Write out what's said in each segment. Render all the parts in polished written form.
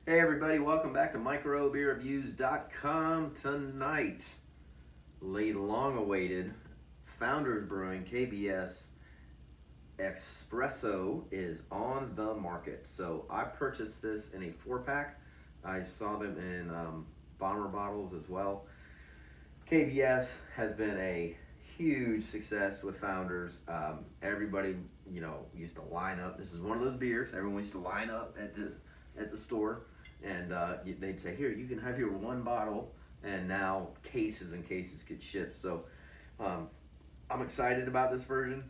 Hey everybody, welcome back to microbeerreviews.com. Tonight, late long awaited Founders Brewing KBS Espresso is on the market. So I purchased this in a 4-pack. I saw them in bomber bottles as well. KBS has been a huge success with Founders. Everybody, used to line up. This is one of those beers. Everyone used to line up at the store, and they'd say, "Here, you can have your one bottle." And now cases and cases get shipped. So I'm excited about this version.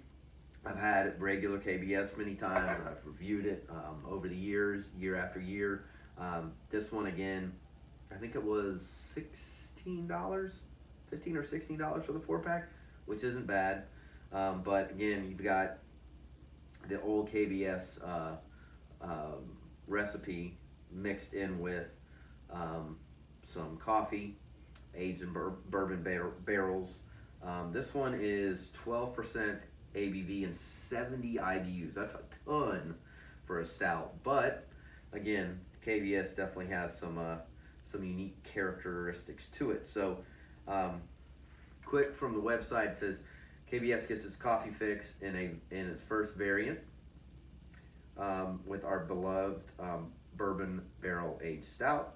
I've had regular KBS many times. I've reviewed it over the years, year after year. This one again, I think it was $16, $15 or $16 for the 4-pack, which isn't bad. But again, you've got the old KBS recipe mixed in with some coffee, aged in bourbon barrels. This one is 12% ABV and 70 IBUs. That's a ton for a stout. But again, KBS definitely has some unique characteristics to it. So, quick from the website, it says KBS gets its coffee fix in its first variant with our beloved bourbon barrel aged stout.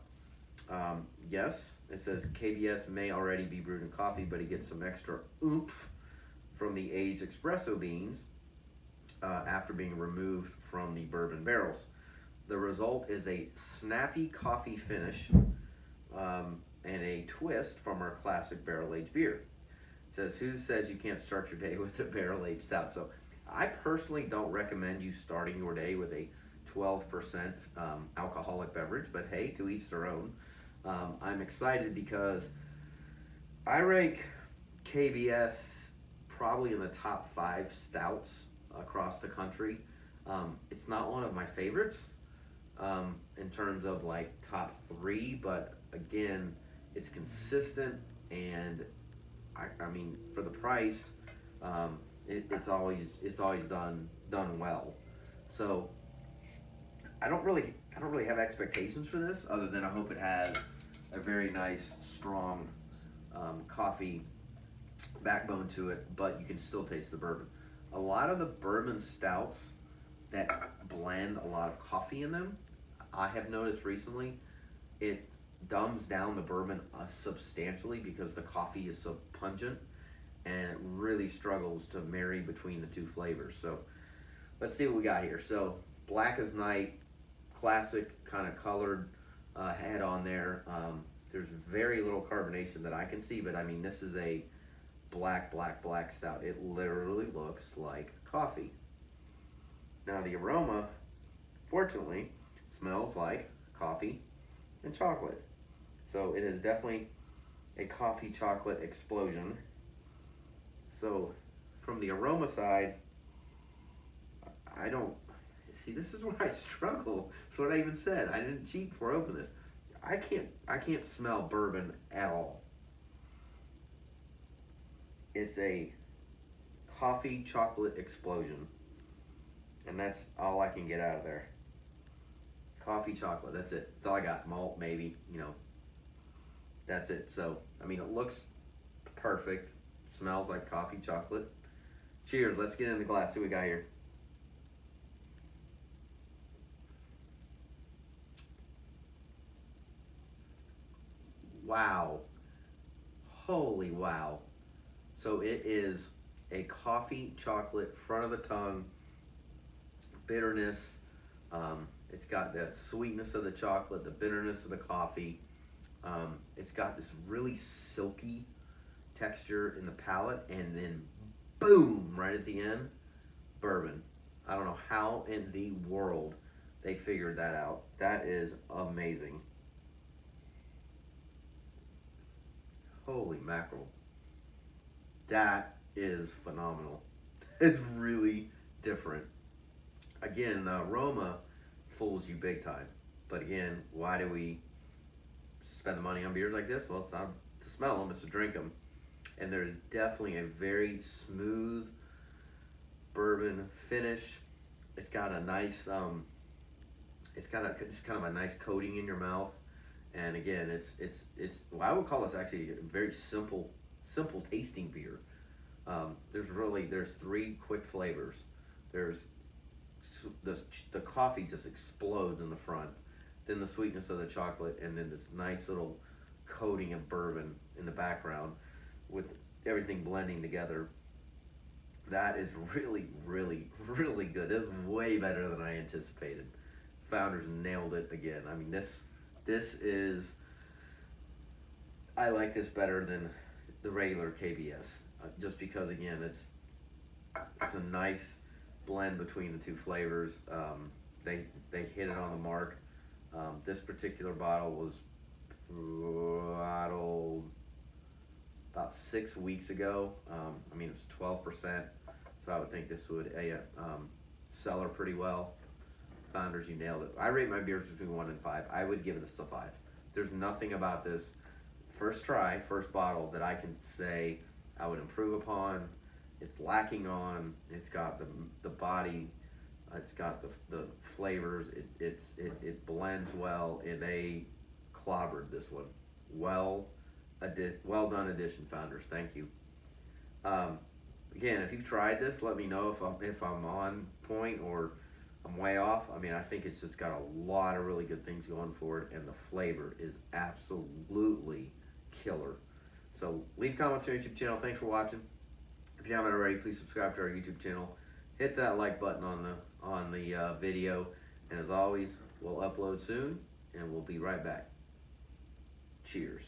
Yes, it says KBS may already be brewed in coffee, but it gets some extra oomph from the aged espresso beans after being removed from the bourbon barrels. The result is a snappy coffee finish and a twist from our classic barrel aged beer. It says, "Who says you can't start your day with a barrel aged stout?" So I personally don't recommend you starting your day with a 12% alcoholic beverage, but hey, to each their own. I'm excited because I rank KBS probably in the top 5 stouts across the country. It's not one of my favorites in terms of like top 3, but again, it's consistent, and I mean, for the price, it's always done well. So I don't really have expectations for this, other than I hope it has a very nice, strong coffee backbone to it, but you can still taste the bourbon. A lot of the bourbon stouts that blend a lot of coffee in them, I have noticed recently, it dumbs down the bourbon substantially because the coffee is so pungent, and it really struggles to marry between the two flavors. So let's see what we got here. So black as night, classic kind of colored head on there. There's very little carbonation that I can see, but I mean, this is a black stout. It literally looks like coffee. Now the aroma, fortunately, smells like coffee and chocolate. So it is definitely a coffee chocolate explosion. So from the aroma side, I don't see, this is where I struggle. That's what I even said. I didn't cheat before I opened this. I can't smell bourbon at all. It's a coffee chocolate explosion, and that's all I can get out of there. Coffee chocolate, that's it. That's all I got. Malt, maybe, that's it. So I mean, it looks perfect. Smells like coffee chocolate. Cheers. Let's get in the glass. See what we got here. Wow. Holy wow. So it is a coffee chocolate front of the tongue bitterness. It's got that sweetness of the chocolate, the bitterness of the coffee. It's got this really silky texture in the palate, and then boom, right at the end, bourbon. I don't know how in the world they figured that out. That is amazing. Holy mackerel. That is phenomenal. It's really different. Again, the aroma fools you big time. But again, why do we spend the money on beers like this? Well, it's not to smell them, it's to drink them. And there's definitely a very smooth bourbon finish. It's got a nice It's got it's kind of a nice coating in your mouth, and again, it's well, I would call this actually a very simple tasting beer. There's three quick flavors. There's the the coffee just explodes in the front, then the sweetness of the chocolate, and then this nice little coating of bourbon in the background, with everything blending together. That is really good. This is way better than I anticipated. Founders nailed it again. I mean, this is, I like this better than the regular KBS, just because again it's a nice blend between the two flavors. They hit it on the mark. This particular bottle was bottled about 6 weeks ago. I mean, it's 12%, so I would think this would sell pretty well. Founders, you nailed it. I rate my beers between 1 and 5. I would give this a 5. There's nothing about this first try, first bottle that I can say I would improve upon. It's lacking on. It's got the body. It's got the flavors. It blends well, and they clobbered this one. Well, well done addition, Founders. Thank you. Um, Again, if you've tried this, let me know if I'm on point or I'm way off. I mean, I think it's just got a lot of really good things going for it, and the flavor is absolutely killer. So leave comments on our YouTube channel. Thanks for watching. If you haven't already, please subscribe to our YouTube channel. Hit that like button on the video, and as always, we'll upload soon, and we'll be right back. Cheers.